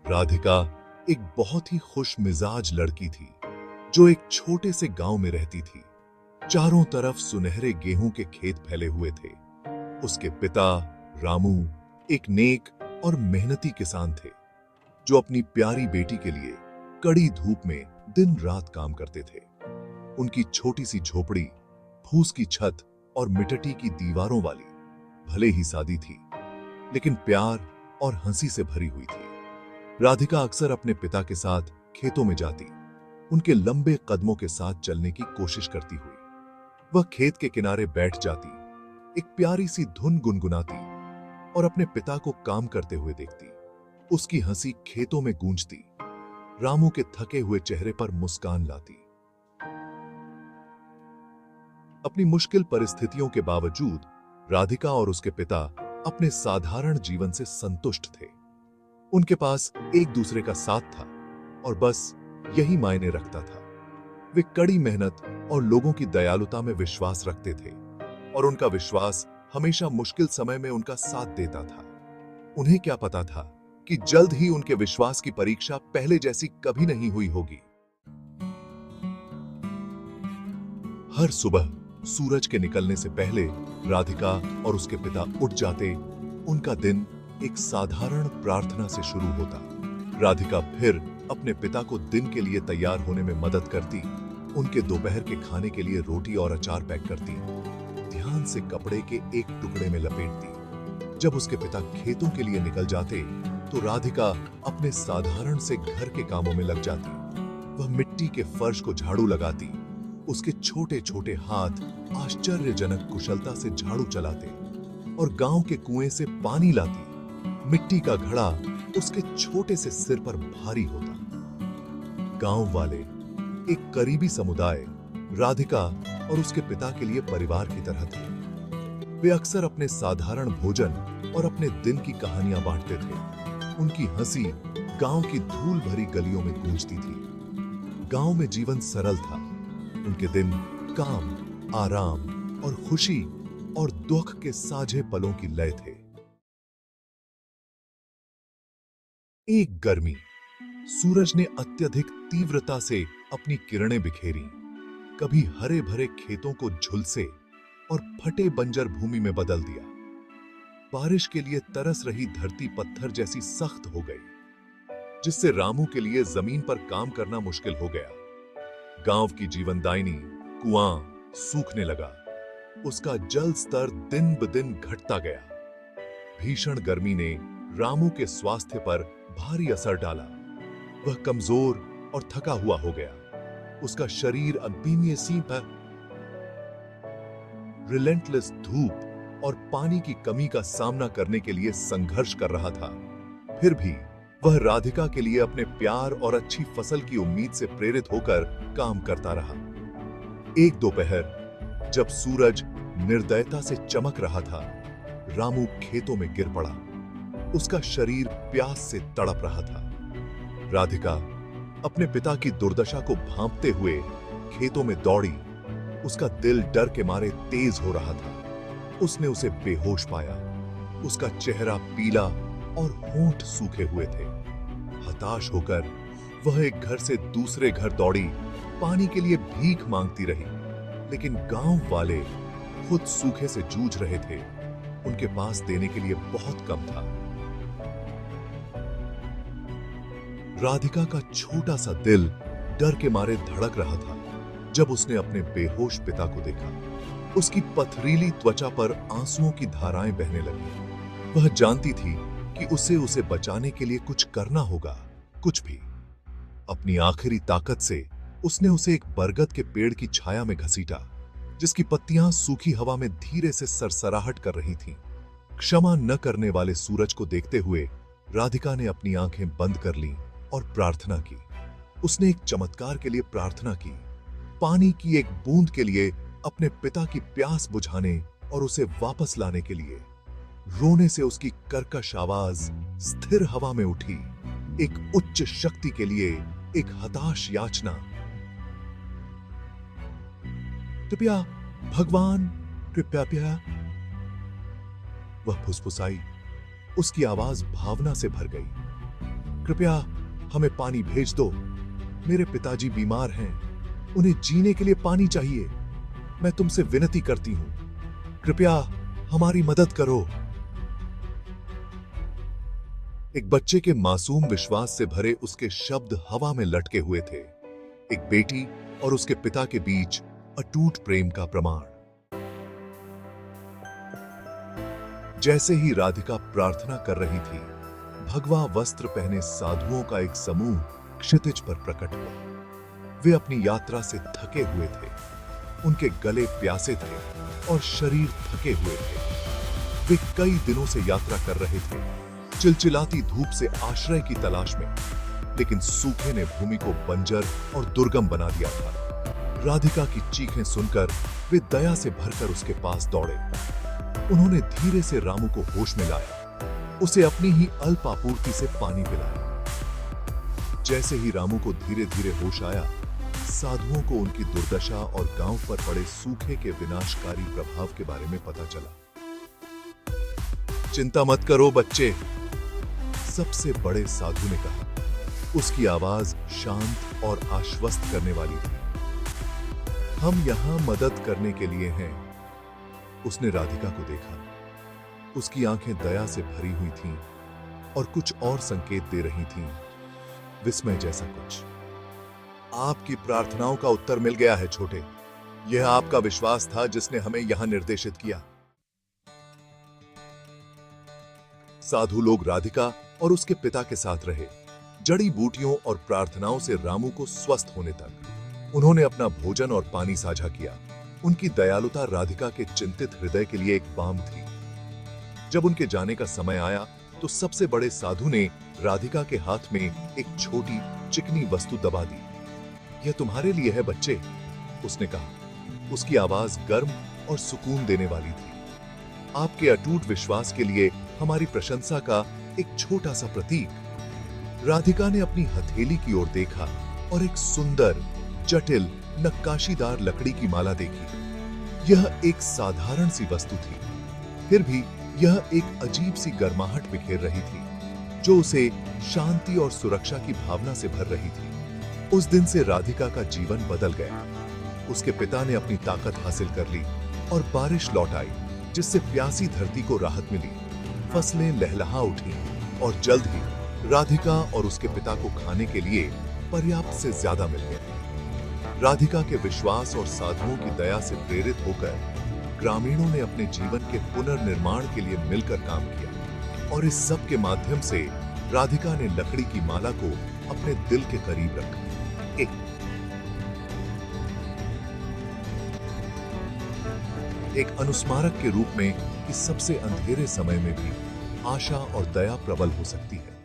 राधिका एक बहुत ही खुश मिजाज लड़की थी जो एक छोटे से गांव में रहती थी। चारों तरफ सुनहरे गेहूं के खेत फैले हुए थे। उसके पिता रामू एक नेक और मेहनती किसान थे जो अपनी प्यारी बेटी के लिए कड़ी धूप में दिन रात काम करते थे। उनकी छोटी सी झोपड़ी फूस की छत और मिट्टी की दीवारों वाली भले ही सादी थी, लेकिन प्यार और हंसी से भरी हुई थी। राधिका अक्सर अपने पिता के साथ खेतों में जाती, उनके लंबे कदमों के साथ चलने की कोशिश करती हुई। वह खेत के किनारे बैठ जाती, एक प्यारी सी धुन गुनगुनाती और अपने पिता को काम करते हुए देखती। उसकी हंसी खेतों में गूंजती, रामू के थके हुए चेहरे पर मुस्कान लाती। अपनी मुश्किल परिस्थितियों के बावजूद राधिका और उसके पिता अपने साधारण जीवन से संतुष्ट थे। उनके पास एक दूसरे का साथ था और बस यही मायने रखता था। वे कड़ी मेहनत और लोगों की दयालुता में विश्वास रखते थे और उनका विश्वास हमेशा मुश्किल समय में उनका साथ देता था। उन्हें क्या पता था कि जल्द ही उनके विश्वास की परीक्षा पहले जैसी कभी नहीं हुई होगी। हर सुबह सूरज के निकलने से पहले राधिका और उसके पिता उठ जाते। उनका दिन एक साधारण प्रार्थना से शुरू होता। राधिका फिर अपने पिता को दिन के लिए तैयार होने में मदद करती, उनके दोपहर के खाने के लिए रोटी और अचार पैक करती, ध्यान से कपड़े के एक टुकड़े में लपेटती। जब उसके पिता खेतों के लिए निकल जाते तो राधिका अपने साधारण से घर के कामों में लग जाती। वह मिट्टी के फर्श को झाड़ू लगाती, उसके छोटे छोटे हाथ आश्चर्यजनक कुशलता से झाड़ू चलाते और गांव के कुएं से पानी लाती। मिट्टी का घड़ा उसके छोटे से सिर पर भारी होता। गांव वाले, एक करीबी समुदाय, राधिका और उसके पिता के लिए परिवार की तरह थे। वे अक्सर अपने साधारण भोजन और अपने दिन की कहानियां बांटते थे। उनकी हंसी गांव की धूल भरी गलियों में गूंजती थी। गांव में जीवन सरल था। उनके दिन काम, आराम और खुशी और दुख के साझे पलों की लय थे। एक गर्मी, सूरज ने अत्यधिक तीव्रता से अपनी किरणें बिखेरी। कभी हरे भरे खेतों को झुलसे और फटे बंजर भूमि में बदल दिया। बारिश के लिए तरस रही धरती पत्थर जैसी सख्त हो गई, जिससे रामू के लिए जमीन पर काम करना मुश्किल हो गया। गांव की जीवनदायिनी कुआं सूखने लगा। उसका जल स्तर दिन ब दिन घटता गया। भीषण गर्मी ने रामू के स्वास्थ्य पर भारी असर डाला। वह कमजोर और थका हुआ हो गया। उसका शरीर असीम पर रिलेंटलेस धूप और पानी की कमी का सामना करने के लिए संघर्ष कर रहा था। फिर भी वह राधिका के लिए अपने प्यार और अच्छी फसल की उम्मीद से प्रेरित होकर काम करता रहा। एक दोपहर जब सूरज निर्दयता से चमक रहा था, रामू खेतों में गिर पड़ा। उसका शरीर प्यास से तड़प रहा था। राधिका अपने पिता की दुर्दशा को भांपते हुए खेतों में दौड़ी। उसका दिल डर के मारे तेज हो रहा था। उसने उसे बेहोश पाया। उसका चेहरा पीला और होंठ सूखे हुए थे। हताश होकर वह एक घर से दूसरे घर दौड़ी, पानी के लिए भीख मांगती रही। लेकिन गांव वाले खुद सूखे से जूझ रहे थे। उनके पास देने के लिए बहुत कम था। राधिका का छोटा सा दिल डर के मारे धड़क रहा था जब उसने अपने बेहोश पिता को देखा। उसकी पथरीली त्वचा पर आंसुओं की धाराएं बहने लगी। वह जानती थी कि उसे बचाने के लिए कुछ करना होगा, कुछ भी। अपनी आखिरी ताकत से उसने उसे एक बरगद के पेड़ की छाया में घसीटा, जिसकी पत्तियां सूखी हवा में धीरे से सरसराहट कर रही थीं। क्षमा न करने वाले सूरज को देखते हुए राधिका ने अपनी आंखें बंद कर लीं और प्रार्थना की। उसने एक चमत्कार के लिए प्रार्थना की, पानी की एक बूंद के लिए, अपने पिता की प्यास बुझाने और उसे वापस लाने के लिए। रोने से उसकी कर्कश आवाज स्थिर हवा में उठी, एक उच्च शक्ति के लिए, एक हताश याचना। कृपया भगवान, कृपया। वह फुसफुसाई। उसकी आवाज भावना से भर गई। कृपया हमें पानी भेज दो। मेरे पिताजी बीमार हैं, उन्हें जीने के लिए पानी चाहिए। मैं तुमसे विनती करती हूं, कृपया हमारी मदद करो। एक बच्चे के मासूम विश्वास से भरे उसके शब्द हवा में लटके हुए थे, एक बेटी और उसके पिता के बीच अटूट प्रेम का प्रमाण। जैसे ही राधिका प्रार्थना कर रही थी, भगवा वस्त्र पहने साधुओं का एक समूह क्षितिज पर प्रकट हुआ। वे अपनी यात्रा से थके हुए थे, उनके गले प्यासे थे और शरीर थके हुए थे। वे कई दिनों से यात्रा कर रहे थे, चिलचिलाती धूप से आश्रय की तलाश में, लेकिन सूखे ने भूमि को बंजर और दुर्गम बना दिया था। राधिका की चीखें सुनकर वे दया से भरकर उसके पास दौड़े। उन्होंने धीरे से रामू को होश में लाया, उसे अपनी ही अल्प आपूर्ति से पानी पिलाया। जैसे ही रामू को धीरे धीरे होश आया, साधुओं को उनकी दुर्दशा और गांव पर पड़े सूखे के विनाशकारी प्रभाव के बारे में पता चला। चिंता मत करो बच्चे, सबसे बड़े साधु ने कहा। उसकी आवाज शांत और आश्वस्त करने वाली थी। हम यहां मदद करने के लिए हैं। उसने राधिका को देखा, उसकी आंखें दया से भरी हुई थीं और कुछ और संकेत दे रही थीं, विस्मय जैसा कुछ। आपकी प्रार्थनाओं का उत्तर मिल गया है छोटे, यह आपका विश्वास था जिसने हमें यहां निर्देशित किया। साधु लोग राधिका और उसके पिता के साथ रहे, जड़ी बूटियों और प्रार्थनाओं से रामू को स्वस्थ होने तक। उन्होंने अपना भोजन और पानी साझा किया। उनकी दयालुता राधिका के चिंतित हृदय के लिए एक बाम थी। जब उनके जाने का समय आया तो सबसे बड़े साधु ने राधिका के हाथ में एक छोटी चिकनी वस्तु दबा दी। यह तुम्हारे लिए है बच्चे, उसने कहा। उसकी आवाज गर्म और सुकून देने वाली थी। आपके अटूट विश्वास के लिए हमारी प्रशंसा का एक छोटा सा प्रतीक। राधिका ने अपनी हथेली की ओर देखा और एक सुंदर, जटिल, नक्काशीदार लकड़ी की माला देखी। यह एक साधारण सी वस्तु थी, फिर भी यह एक अजीब सी गर्माहट बिखेर रही थी, जो उसे शांति और सुरक्षा की भावना से भर रही थी। उस दिन से राधिका का जीवन बदल गया। उसके पिता ने अपनी ताकत हासिल कर ली और बारिश लौट आई, जिससे प्यासी धरती को राहत मिली। फसलें लहलहा उठी और जल्द ही राधिका और उसके पिता को खाने के लिए पर्याप्त से ज्यादा मिल गया। राधिका के विश्वास और साधुओं की दया से प्रेरित होकर ग्रामीणों ने अपने जीवन के पुनर्निर्माण के लिए मिलकर काम किया, और इस सब के माध्यम से राधिका ने लकड़ी की माला को अपने दिल के करीब रखा। एक अनुस्मारक के रूप में इस सबसे अंधेरे समय में भी आशा और दया प्रबल हो सकती है।